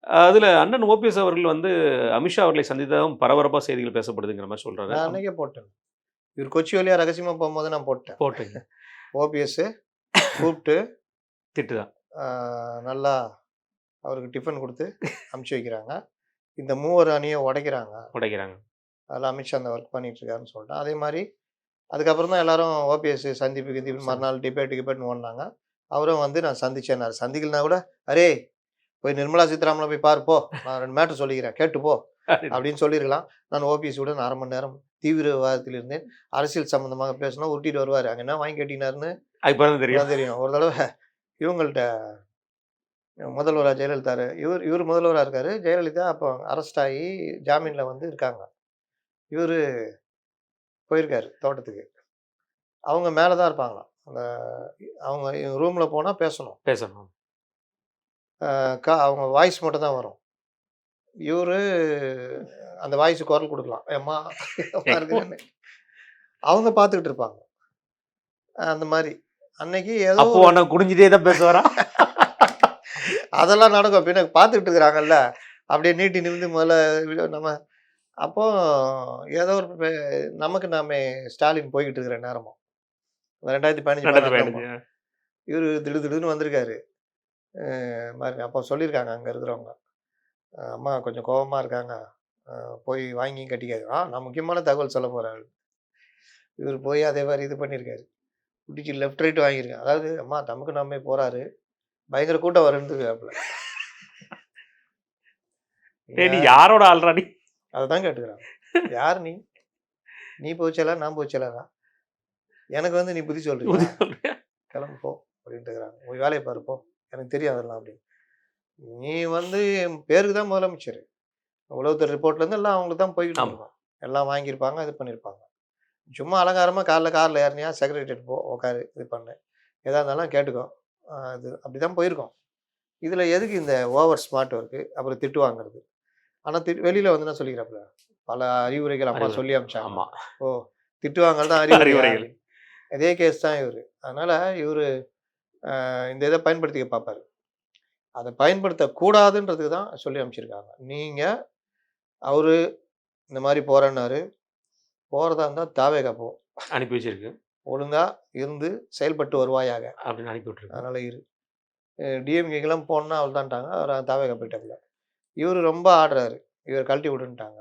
அதில அண்ணன் ஓபிஎஸ் அவர்கள் வந்து அமித்ஷா அவர்களை சந்தித்ததும் பரபரப்பா செய்திகள் பேசப்படுதுங்கிற மாரி சொல்றாரு. நான் அன்னைக்கே போட்டேன். இவர் கொச்சி வழியா ரகசியமா போம்போது நான் போட்டேன். போட்டீங்க. ஓபிஎஸ் கூப்ட்டு திட்டுதான். நல்லா அவருக்கு டிஃபன் குடுத்து அனுப்பிச்சு வைக்கிறாங்க. இந்த மூவர் அணிய உடைக்கிறாங்க. உடைக்கிறாங்க. அதில அமித்ஷா அந்த ஒர்க் பண்ணிட்டு இருக்காருன்னு சொல்லிட்டேன். அதே மாரி அதுக்கப்புறம் தான் எல்லாரும் ஓபிஎஸ் சந்திப்பு கிந்திப்பு மறுநாள் டிபேட்னு ஓடுனாங்க. அவரும் வந்து நான் சந்திச்சேன்னாரு. சந்திக்கலனா கூட, "அரே போய் நிர்மலா சீதாராமன போய் பாரு போ. நான் 2 மேட்டர் சொல்லிக்கிறேன். கேட்டு போ." அப்படின்னு சொல்லியிருக்கலாம். நான் ஓபிஎஸ்ஸுடன் 1/2 மணி நேரம் தீவிர விவாதத்தில் இருந்தேன். அரசியல் சம்மந்தமாக பேசினா உருட்டிட்டு வருவாரு. அங்க என்ன வாங்கி கேட்டீங்கன்னாருன்னு இப்பதான் தெரியும். தெரியும். ஒரு தடவ இவங்கள்ட்ட முதல்வரா ஜெயலலிதா இவரு முதல்வரா இருக்காரு. ஜெயலலிதா அப்போ அரெஸ்ட் ஆகி ஜாமீன்ல வந்து இருக்காங்க. இவரு போயிருக்காரு தோட்டத்துக்கு. அவங்க மேல தான் இருப்பாங்களாம். அந்த அவங்க ரூம்ல போனா பேசணும். பேசணும். அவங்க வாய்ஸ் மட்டும் தான் வரும். இவரு அந்த வாய்ஸ் குரல் குடுக்கலாம். எம்மா இருக்குன்னு. அவங்க பார்த்துக்கிட்டு இருப்பாங்க. அந்த மாரி. அன்னைக்கு ஏதோ அப்போ அண்ணா குனிஞ்சிட்டே தான் பேசுவாரா? அதெல்லாம் நடக்கும். பின்ன பார்த்துக்கிட்டு இருக்கிறாங்கல்ல. அப்படியே நீட்டி நிமிந்து முதல்ல நம்ம அப்போ ஏதோ ஒரு நமக்கு நாமே ஸ்டாலின் போய்கிட்டு இருக்கிற நேரமா. 2015 இவரு திடுதிடுன்னு வந்திருக்காரு. பாருங்க அப்போ சொல்லியிருக்காங்க அங்க இருக்கிறவங்க. அம்மா கொஞ்சம் கோவமா இருக்காங்க. போய் வாங்கி கட்டிக்காது. நான் முக்கியமான தகவல் சொல்ல போறேன். இவர் போய் அதே மாதிரி இது பண்ணியிருக்காரு. பிடிச்சி லெஃப்ட் ரைட் வாங்கியிருக்கேன். அதாவது அம்மா தமக்கு நாமே போறாரு. பயங்கர கூட்டம் வருந்துருக்காப்புல. நீ யாரோட ஆள்றா நீ? அததான் கேட்டுக்கிறாங்க. யார் நீ? நீ போச்சலா நான் போச்சலா? எனக்கு வந்து நீ புத்தி சொல்றியா? கிளம்பு போ அப்படின்ட்டு இருக்கிறாங்க. உன் வேலையை பாரு போ. எனக்கு தெரியும் அதெல்லாம் அப்படின்னு. நீ வந்து பேருக்கு தான் முதலமைச்சர். உளவுத்துறை ரிப்போர்ட்லேருந்து எல்லாம் அவங்களுக்கு தான் போய்கிட்டு இருக்கோம். எல்லாம் வாங்கியிருப்பாங்க இது பண்ணியிருப்பாங்க. சும்மா அலங்காரமாக காரில் ஏறினியா செக்ரட்டரியேட் போ உட்காரு இது பண்ணு எதாக இருந்தாலும் கேட்டுக்கோ. அது அப்படி தான் போயிருக்கோம். இதில் எதுக்கு இந்த ஓவர் ஸ்மார்ட் ஒர்க்கு அப்புறம் திட்டு வாங்குறது? ஆனால் வெளியில் வந்து நான் சொல்லிக்கிறப்பல பல அறிவுரைகள் அம்மா சொல்லி அமிச்சாங்க. ஓ திட்டு வாங்குறது தான் அறிவுரைகள். இதே கேஸ் தான் இவர். அதனால் இவர் இந்த இதை பயன்படுத்திக்க பார்ப்பார். அதை பயன்படுத்தக்கூடாதுன்றதுக்கு தான் சொல்லி அனுப்பிச்சிருக்காங்க. நீங்கள் அவரு இந்த மாதிரி போகிறேன்னாரு. போகிறதா இருந்தால் தாவேகா போ அனுப்பி வச்சிருக்கு. ஒழுங்கா இருந்து செயல்பட்டு வருவாயாக அப்படின்னு அனுப்பி விட்டுருக்கு. அதனால் இரு டிஎம்கேக்கெல்லாம் போனால் அவள் தான்ட்டாங்க. அவர் தாவேகா போயிட்டாப்புல. இவர் ரொம்ப ஆடுறாரு. இவர் கழட்டி விடுன்ட்டாங்க.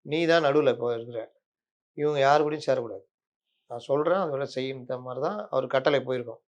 நீ தான் நடுவில் இப்போ இருக்கிற. இவங்க யாரு கூடயும் சேரக்கூடாது. நான் சொல்கிறேன் அதோட செய்யுன்ற மாதிரி தான் அவர் கட்டளை போயிருக்கோம்.